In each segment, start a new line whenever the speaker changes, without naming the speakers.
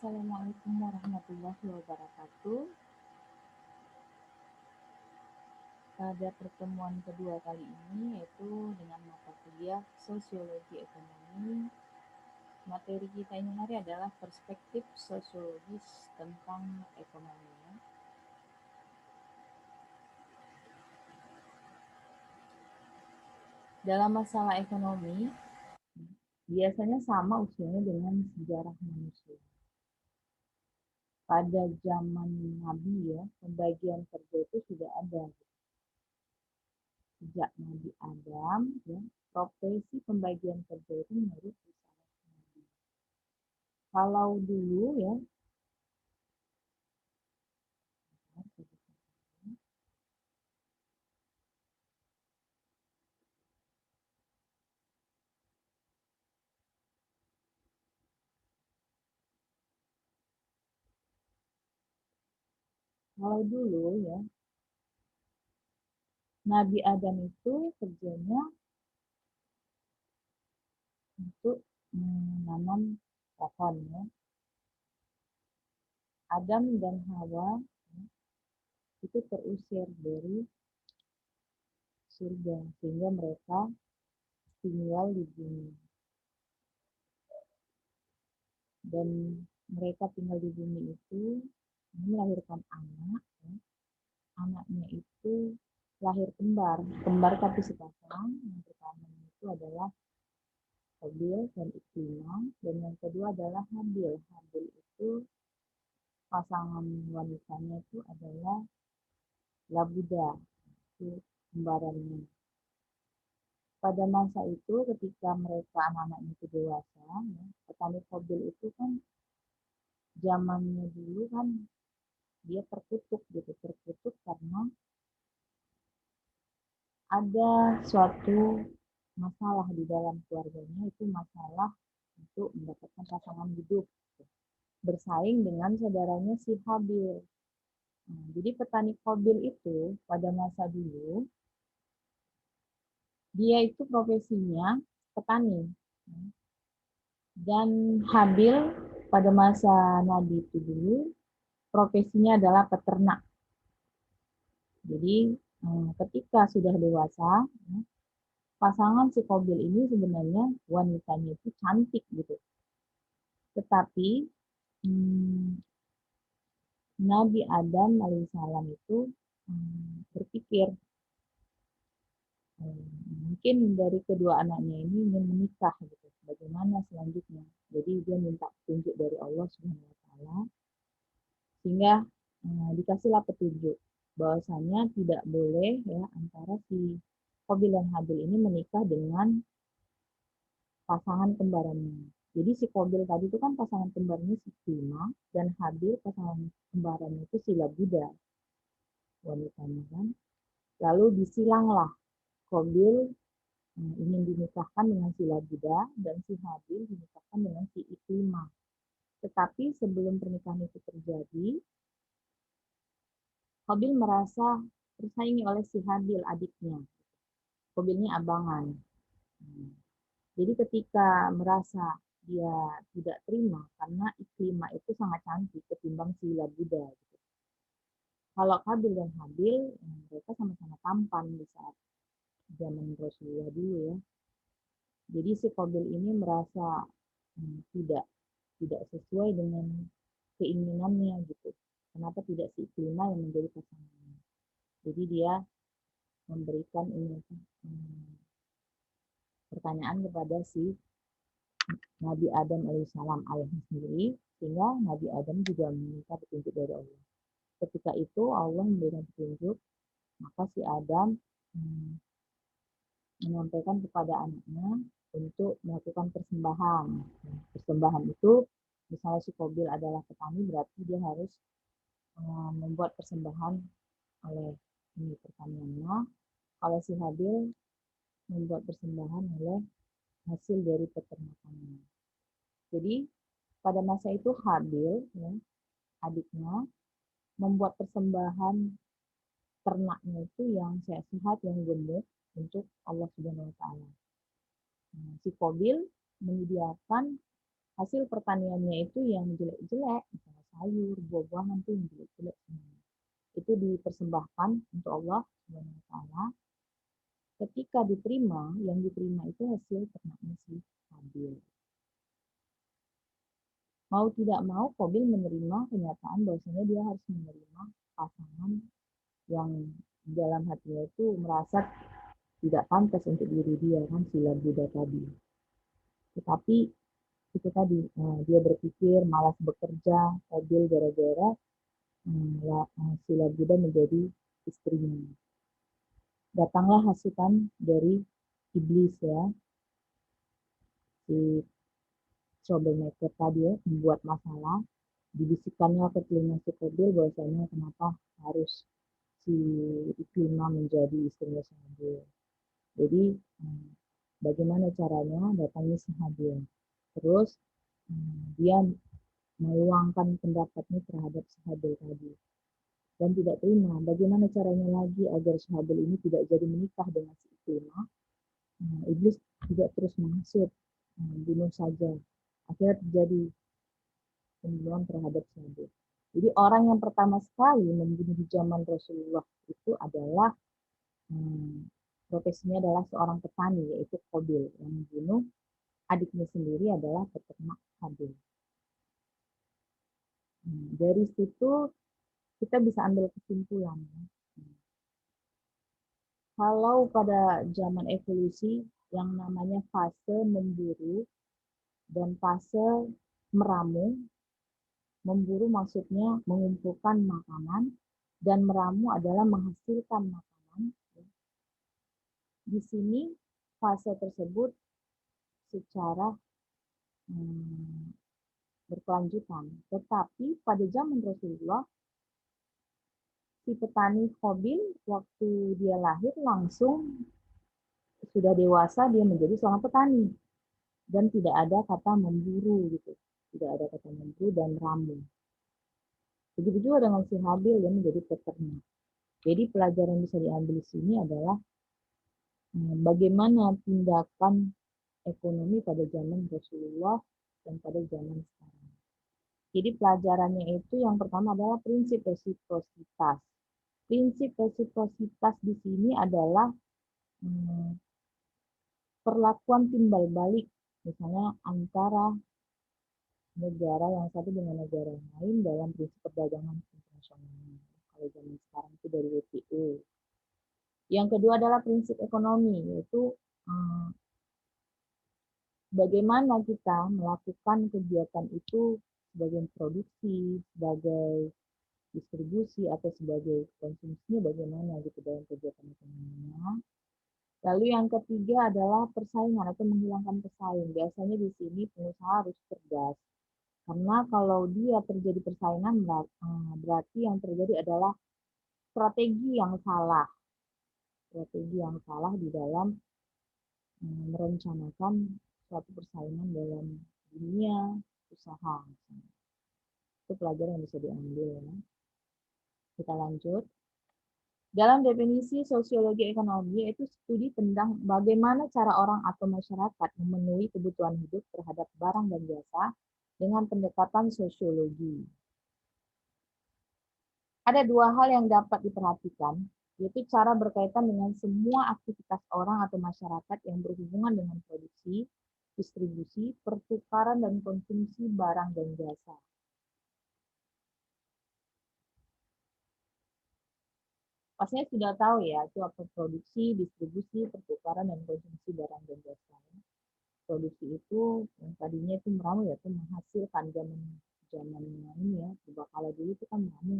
Assalamualaikum warahmatullahi wabarakatuh. Pada pertemuan kedua kali ini yaitu dengan mata kuliah Sosiologi Ekonomi. Materi kita ini hari adalah perspektif sosiologis tentang ekonomi. Dalam masalah ekonomi, biasanya sama usulnya dengan sejarah manusia. Pada zaman Nabi ya, pembagian kerja itu sudah ada. Sejak Nabi Adam, ya, profesi pembagian kerja itu menurut risalah Nabi. Kalau dulu ya, kalau dulu ya, Nabi Adam itu kerjanya untuk menanam pohon ya. Adam dan Hawa ya, itu terusir dari surga sehingga mereka tinggal di bumi. Dan mereka tinggal di bumi itu melahirkan anak. Ya. Anaknya itu lahir kembar, kembar tapi sepasang. Yang pertama itu adalah Qabil dan Ikrimah, dan yang kedua adalah Habil. Habil itu pasangan wanitanya itu adalah Labuda, itu kembarannya. Pada masa itu ketika mereka anak-anaknya itu dewasa, ya, petani Qabil itu kan zamannya dulu kan dia terkutuk gitu, terkutuk karena ada suatu masalah di dalam keluarganya, itu masalah untuk mendapatkan pasangan hidup, bersaing dengan saudaranya si Habil. Nah, jadi petani Qabil itu pada masa dulu dia itu profesinya petani, dan Habil pada masa Nabi itu dulu profesinya adalah peternak. Jadi ketika sudah dewasa, pasangan si Qabil ini sebenarnya wanitanya itu cantik gitu. Tetapi Nabi Adam alaihissalam itu berpikir mungkin dari kedua anaknya ini ingin menikah gitu. Bagaimana selanjutnya? Jadi dia minta petunjuk dari Allah Subhanahu wa taala sehingga dikasihlah petunjuk bahwasanya tidak boleh ya antara si Qabil dan Habil ini menikah dengan pasangan kembarannya. Jadi si Qabil tadi itu kan pasangan kembarnya si Sima, dan Habil pasangan kembarannya itu si Labuda, wanitanya kan. Lalu disilanglah Qabil ingin dinikahkan dengan si Labuda dan si Habil dinikahkan dengan si Ikrimah. Tetapi sebelum pernikahan itu terjadi, Qabil merasa tersaingi oleh si Habil adiknya. Qabilnya abangan. Jadi ketika merasa dia tidak terima karena Ikrimah itu sangat cantik ketimbang si Labuda. Gitu. Kalau Qabil dan Habil, mereka sama-sama tampan di saat zaman Rasulullah dulu ya. Jadi si Qabil ini merasa tidak sesuai dengan keinginannya gitu. Kenapa tidak si Ikrimah yang menjadi pasangannya? Jadi dia memberikan ini pertanyaan kepada si Nabi Adam alaihissalam, ayahnya sendiri, sehingga Nabi Adam juga meminta petunjuk dari Allah. Ketika itu Allah memberikan petunjuk, maka si Adam menyampaikan kepada anaknya untuk melakukan persembahan. Persembahan itu, misalnya si Qabil adalah petani, berarti dia harus membuat persembahan oleh ini pertaniannya. Kalau si Habil membuat persembahan oleh hasil dari peternakannya. Jadi pada masa itu Habil, ya, adiknya, membuat persembahan ternaknya itu yang sehat, yang gemuk untuk Allah Subhanahu wa taala. Si Qabil menyediakan hasil pertaniannya itu yang jelek-jelek, misalnya sayur, buah-buahan tuh yang jelek-jelek semuanya. Itu dipersembahkan untuk Allah Subhanahu wa taala. Ketika diterima, yang diterima itu hasil ternaknya si Habil. Mau tidak mau, Qabil menerima kenyataan bahwasanya dia harus menerima pasangan yang dalam hatinya itu merasa tidak pantas untuk diri dia, kan sila Buddha tadi. Tetapi itu tadi, dia berpikir malas bekerja, Qabil gara-gara sila Buddha menjadi istrinya. Datanglah hasutan dari iblis ya, si troublemaker tadi ya, membuat masalah, dibisikkannya ke telinga si Qabil bahwasanya kenapa harus si Iklima menjadi istrinya si Habil. Jadi bagaimana caranya datangnya si Habil. Terus dia meluangkan pendapatnya terhadap si Habil tadi dan tidak terima. Bagaimana caranya lagi agar si Habil ini tidak jadi menikah dengan si Iklima. Iblis juga terus menghasut, bunuh saja. Akhirnya terjadi pembunuhan terhadap si Habil. Jadi orang yang pertama sekali membunuh di zaman Rasulullah itu adalah profesinya adalah seorang petani, yaitu Qabil, yang membunuh adiknya sendiri adalah peternak Habil. Dari situ kita bisa ambil kesimpulan. Kalau pada zaman evolusi yang namanya fase memburu dan fase meramu, memburu maksudnya mengumpulkan makanan dan meramu adalah menghasilkan makanan. Di sini fase tersebut secara berkelanjutan. Tetapi pada zaman Rasulullah, si petani Qabil waktu dia lahir langsung sudah dewasa dia menjadi seorang petani dan tidak ada kata memburu gitu. Tidak ada kata memburu dan ramu. Begitu juga dengan si Habil yang menjadi peternak. Jadi pelajaran yang bisa diambil di sini adalah bagaimana tindakan ekonomi pada zaman Rasulullah dan pada zaman sekarang. Jadi pelajarannya itu yang pertama adalah prinsip resiprositas. Prinsip resiprositas di sini adalah perlakuan timbal balik, misalnya antara negara yang satu dengan negara yang lain dalam prinsip perdagangan internasional. Kalau zaman sekarang itu dari WTO. Yang kedua adalah prinsip ekonomi, yaitu bagaimana kita melakukan kegiatan itu sebagai produksi, sebagai distribusi atau sebagai konsumsinya bagaimana gitu dalam kegiatan ekonominya. Lalu yang ketiga adalah persaingan atau menghilangkan pesaing. Biasanya di sini pengusaha harus cerdas. Karena kalau dia terjadi persaingan berarti yang terjadi adalah strategi yang salah. Strategi yang salah di dalam merencanakan suatu persaingan dalam dunia usaha. Itu pelajaran yang bisa diambil ya. Kita lanjut. Dalam definisi sosiologi ekonomi yaitu studi tentang bagaimana cara orang atau masyarakat memenuhi kebutuhan hidup terhadap barang dan jasa dengan pendekatan sosiologi. Ada dua hal yang dapat diperhatikan, yaitu cara berkaitan dengan semua aktivitas orang atau masyarakat yang berhubungan dengan produksi, distribusi, pertukaran, dan konsumsi barang dan jasa. Pastinya sudah tahu ya, itu apa produksi, distribusi, pertukaran, dan konsumsi barang dan jasa. Produksi itu yang tadinya itu meramu ya, itu menghasilkan zaman ini ya, coba kalau dulu itu kan meramu.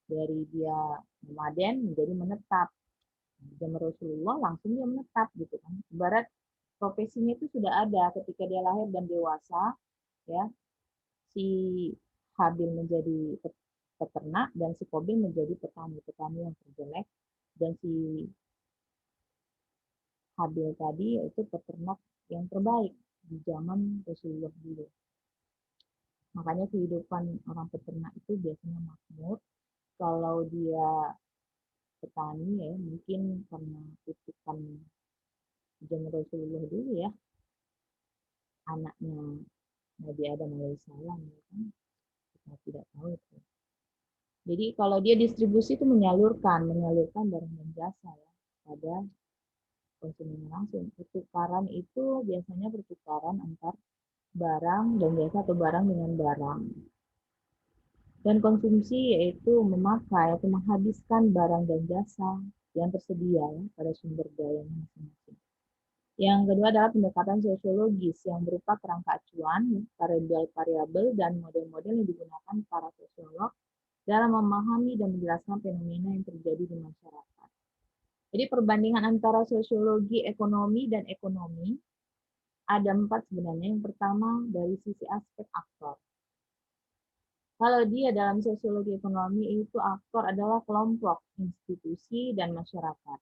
Dari dia memaden menjadi menetap. Zaman Rasulullah langsung dia menetap gitu kan. Ibarat profesinya itu sudah ada ketika dia lahir dan dewasa, ya. Si Habil menjadi peternak dan si Qabil menjadi petani yang terjelek, dan si Habil tadi yaitu peternak yang terbaik di zaman Rasulullah dulu. Makanya kehidupan orang peternak itu biasanya makmur. Kalau dia petani ya mungkin karena kutukan zaman Rasulullah dulu ya, anaknya Nabi Adam alaihissalam, ya kan? Kita tidak tahu itu. Jadi kalau dia distribusi itu menyalurkan barang dan jasa ya pada konsumen langsung. Pertukaran itu biasanya pertukaran antar barang dan jasa atau barang dengan barang. Dan konsumsi yaitu memakai atau menghabiskan barang dan jasa yang tersedia ya, pada sumber daya masing-masing. Yang kedua adalah pendekatan sosiologis yang berupa kerangka acuan, variabel-variabel, dan model-model yang digunakan para sosiolog dalam memahami dan menjelaskan fenomena yang terjadi di masyarakat. Jadi perbandingan antara sosiologi ekonomi dan ekonomi ada 4 sebenarnya. Yang pertama dari sisi aspek aktor. Kalau dia dalam sosiologi ekonomi itu aktor adalah kelompok, institusi, dan masyarakat.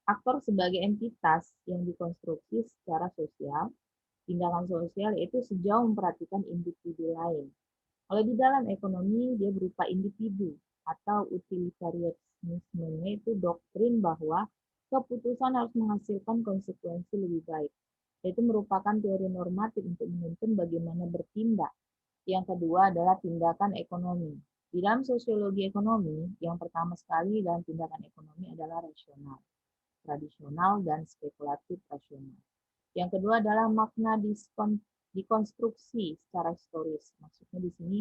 Aktor sebagai entitas yang dikonstruksi secara sosial, tindakan sosial itu sejauh memperhatikan individu lain. Kalau di dalam ekonomi dia berupa individu atau utilitarianisme itu doktrin bahwa keputusan harus menghasilkan konsekuensi lebih baik. Itu merupakan teori normatif untuk menuntun bagaimana bertindak. Yang kedua adalah tindakan ekonomi. Di dalam sosiologi ekonomi, yang pertama sekali dalam tindakan ekonomi adalah rasional, tradisional, dan spekulatif rasional. Yang kedua adalah makna dikonstruksi secara historis. Maksudnya di sini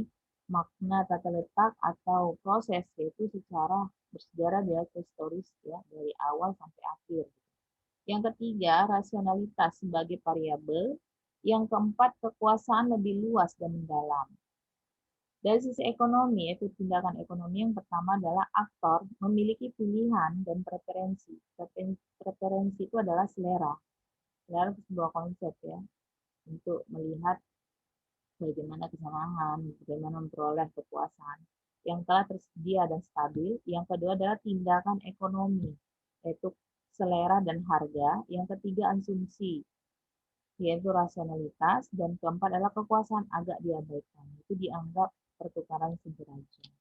makna tata letak atau proses yaitu secara bersejarah dia historis ya dari awal sampai akhir. Yang ketiga, rasionalitas sebagai variabel. Yang keempat, kekuasaan lebih luas dan mendalam. Dari sisi ekonomi, yaitu tindakan ekonomi yang pertama adalah aktor memiliki pilihan dan preferensi. Preferensi itu adalah selera. Selera itu sebuah konsep ya, untuk melihat bagaimana kesenangan, bagaimana memperoleh kepuasan yang telah tersedia dan stabil. Yang kedua adalah tindakan ekonomi, yaitu selera dan harga. Yang ketiga asumsi, yaitu rasionalitas. Dan keempat adalah kekuasaan agak diabaikan, itu dianggap pertukaran sederajat.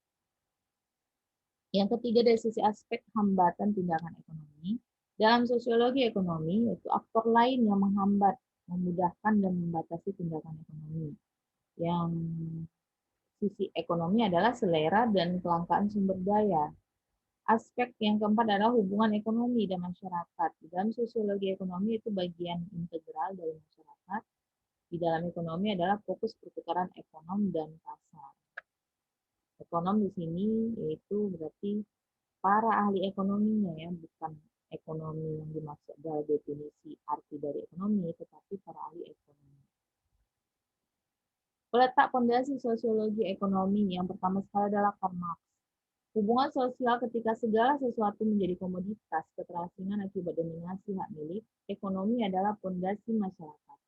Yang ketiga dari sisi aspek hambatan tindakan ekonomi. Dalam sosiologi ekonomi, yaitu aktor lain yang menghambat, memudahkan, dan membatasi tindakan ekonomi. Yang sisi ekonomi adalah selera dan kelangkaan sumber daya. Aspek yang keempat adalah hubungan ekonomi dan masyarakat. Di dalam sosiologi ekonomi itu bagian integral dari masyarakat. Di dalam ekonomi adalah fokus pertukaran ekonom dan pasar. Ekonom di sini yaitu berarti para ahli ekonominya ya, bukan ekonomi yang dimaksud dalam definisi arti dari ekonomi, tetapi para ahli ekonomi. Peletak fondasi sosiologi ekonomi yang pertama sekali adalah Karl Marx. Hubungan sosial ketika segala sesuatu menjadi komoditas, keterasingan akibat dominasi hak milik, ekonomi adalah fondasi masyarakat.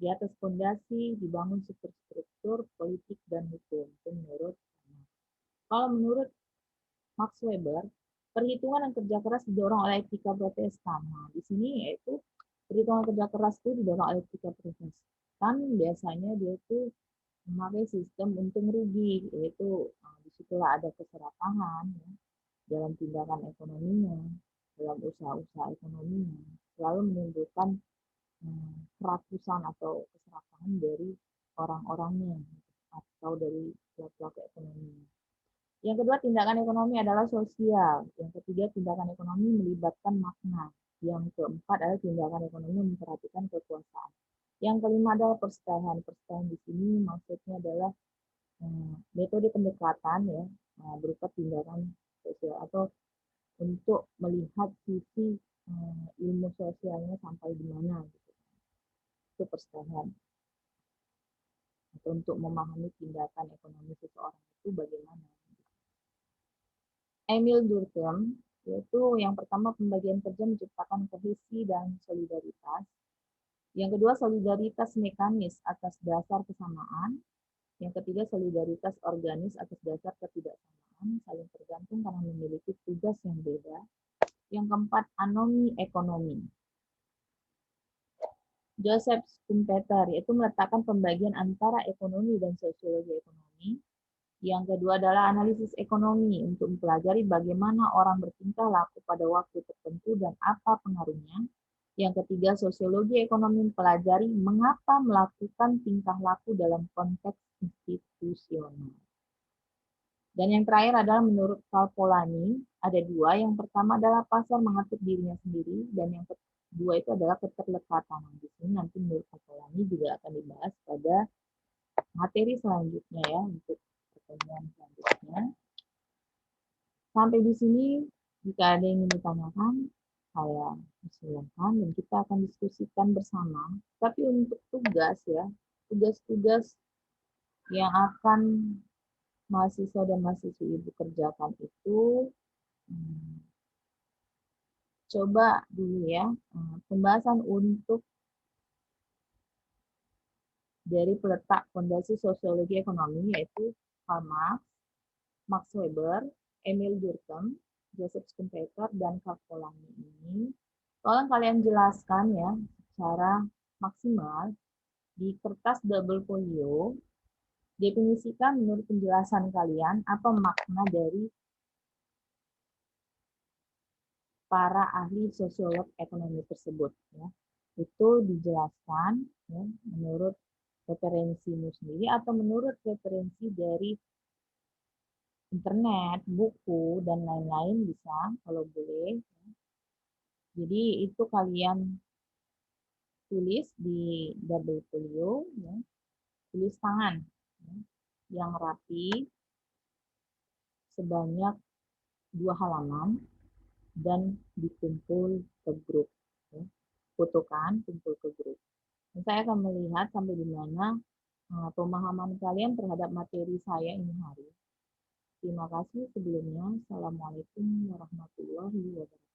Di atas fondasi dibangun struktur politik dan hukum, itu menurut Marx. Kalau menurut Max Weber, perhitungan dan kerja keras didorong oleh etika Protestan. Nah, di sini yaitu perhitungan kerja keras itu didorong oleh etika Protestan. Biasanya dia itu memakai sistem untung rugi, yaitu disitulah ada keserakahan ya, dalam tindakan ekonominya, dalam usaha-usaha ekonominya, selalu menimbulkan kerakusan atau keserakahan dari orang-orangnya atau dari pelaku ekonomi. Yang kedua, tindakan ekonomi adalah sosial. Yang ketiga, tindakan ekonomi melibatkan makna. Yang keempat adalah tindakan ekonomi memperhatikan kekuasaan. Yang kelima adalah perstaihan. Perstaihan di sini maksudnya adalah metode pendekatan ya, berupa tindakan sosial atau untuk melihat sisi ilmu sosialnya sampai di mana gitu. Itu perstaihan. Atau untuk memahami tindakan ekonomi seseorang itu bagaimana. Emil Durkheim, yaitu yang pertama pembagian kerja menciptakan kohesi dan solidaritas. Yang kedua solidaritas mekanis atas dasar kesamaan. Yang ketiga solidaritas organis atas dasar ketidaksamaan, saling tergantung karena memiliki tugas yang beda. Yang keempat anomi ekonomi. Joseph Schumpeter yaitu meletakkan pembagian antara ekonomi dan sosiologi ekonomi. Yang kedua adalah analisis ekonomi untuk mempelajari bagaimana orang bertingkah laku pada waktu tertentu dan apa pengaruhnya. Yang ketiga, sosiologi ekonomi mempelajari mengapa melakukan tingkah laku dalam konteks institusional. Dan yang terakhir adalah menurut Karl Polanyi, ada dua. Yang pertama adalah pasar mengatur dirinya sendiri, dan yang kedua itu adalah keterlekatan. Di sini nanti menurut Karl Polanyi juga akan dibahas pada materi selanjutnya ya, untuk pertemuan selanjutnya. Sampai di sini, jika ada yang ingin ditanyakan, saya persilahkan dan kita akan diskusikan bersama. Tapi untuk tugas ya, tugas-tugas yang akan mahasiswa dan mahasiswi Ibu kerjakan itu, coba dulu ya, pembahasan untuk dari peletak fondasi sosiologi ekonomi, yaitu Karl Marx, Max Weber, Emil Durkheim, Joseph Schumpeter, dan Karl Polanyi ini, tolong kalian jelaskan ya secara maksimal di kertas double folio, definisikan menurut penjelasan kalian apa makna dari para ahli sosiolog ekonomi tersebut ya. Itu dijelaskan ya, menurut referensimu sendiri atau menurut referensi dari internet, buku, dan lain-lain bisa kalau boleh. Jadi itu kalian tulis di double folio, ya. Tulis tangan ya, yang rapi sebanyak 2 halaman dan dikumpul ke grup. Ya. Fotokan, kumpul ke grup. Dan saya akan melihat sampai di mana pemahaman kalian terhadap materi saya ini hari. Terima kasih sebelumnya. Assalamualaikum warahmatullahi wabarakatuh.